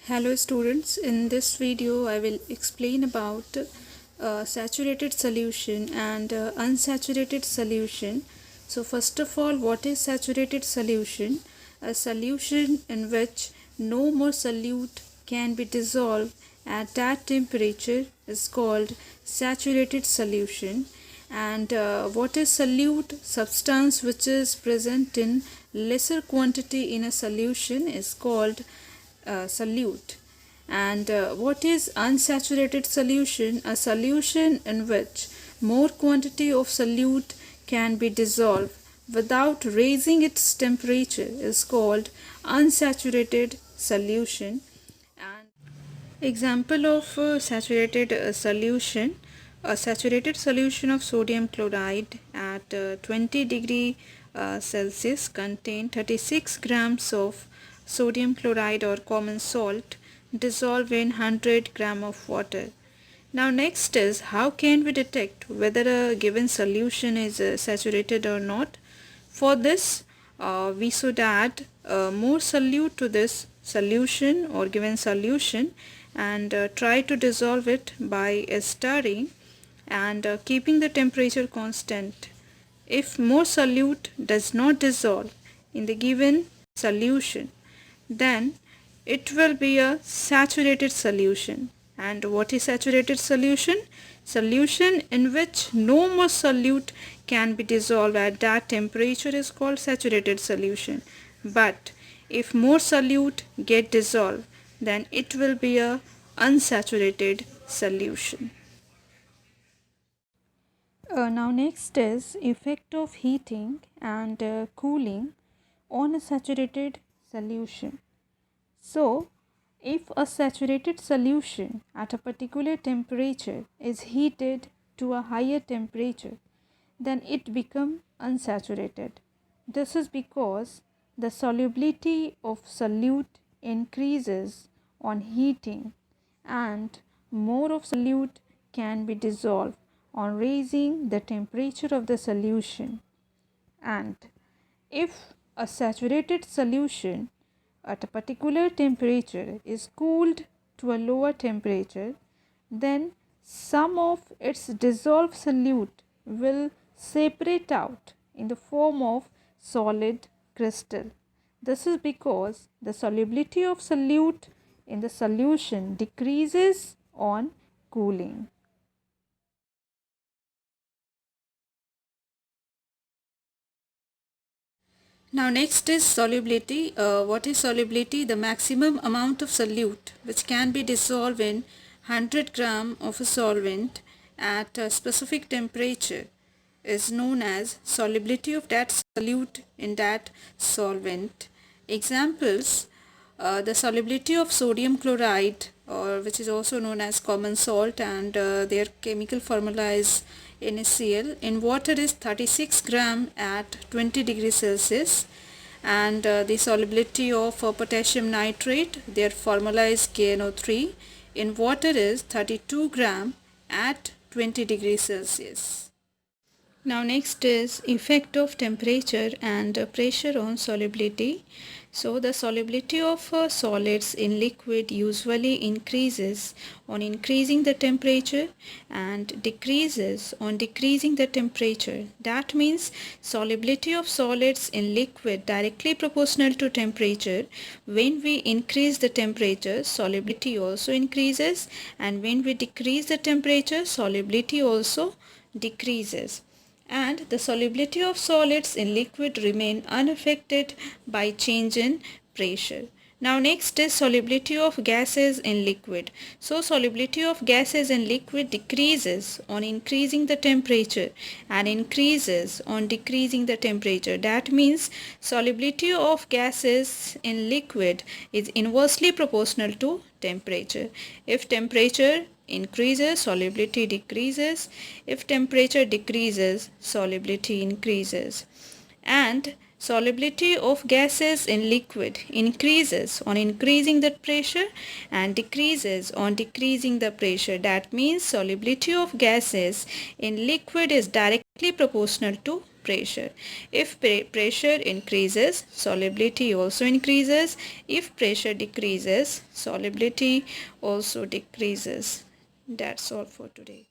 Hello students, in this video I will explain about saturated solution and unsaturated solution. So first of all, what is saturated solution? A solution in which no more solute can be dissolved at that temperature is called saturated solution. And what is solute? Substance which is present in lesser quantity in a solution is called solute. And what is unsaturated solution? A solution in which more quantity of solute can be dissolved without raising its temperature is called unsaturated solution. And example of saturated solution: a saturated solution of sodium chloride at 20 degree Celsius contain 36 grams of sodium chloride or common salt dissolved in 100 gram of water. Now next is, how can we detect whether a given solution is saturated or not? For this we should add more solute to this solution or given solution and try to dissolve it by stirring and keeping the temperature constant. If more solute does not dissolve in the given solution, then it will be a saturated solution. And what is saturated solution? Solution in which no more solute can be dissolved at that temperature is called saturated solution. But if more solute get dissolved, then it will be a unsaturated solution. Now next is effect of heating and cooling on a saturated solution. So, if a saturated solution at a particular temperature is heated to a higher temperature, then it becomes unsaturated. This is because the solubility of solute increases on heating and more of solute can be dissolved on raising the temperature of the solution. And if a saturated solution at a particular temperature is cooled to a lower temperature, then some of its dissolved solute will separate out in the form of solid crystal. This is because the solubility of solute in the solution decreases on cooling. Now next is solubility. What is solubility? The maximum amount of solute which can be dissolved in 100 gram of a solvent at a specific temperature is known as solubility of that solute in that solvent. Examples: the solubility of sodium chloride, or which is also known as common salt, and their chemical formula is NaCl, in water is 36 gram at 20 degrees Celsius. And the solubility of potassium nitrate, their formula is KNO3, in water is 32 gram at 20 degrees Celsius. Now next is effect of temperature and pressure on solubility. So the solubility of solids in liquid usually increases on increasing the temperature and decreases on decreasing the temperature. That means solubility of solids in liquid directly proportional to temperature. When we increase the temperature, solubility also increases, and when we decrease the temperature, solubility also decreases. And the solubility of solids in liquid remain unaffected by change in pressure. Now next is solubility of gases in liquid. So solubility of gases in liquid decreases on increasing the temperature and increases on decreasing the temperature. That means solubility of gases in liquid is inversely proportional to temperature. If temperature increases, solubility decreases. If temperature decreases, solubility increases. And solubility of gases in liquid increases on increasing the pressure and decreases on decreasing the pressure. That means solubility of gases in liquid is directly proportional to pressure. If pressure increases, solubility also increases. If pressure decreases, solubility also decreases. That's all for today.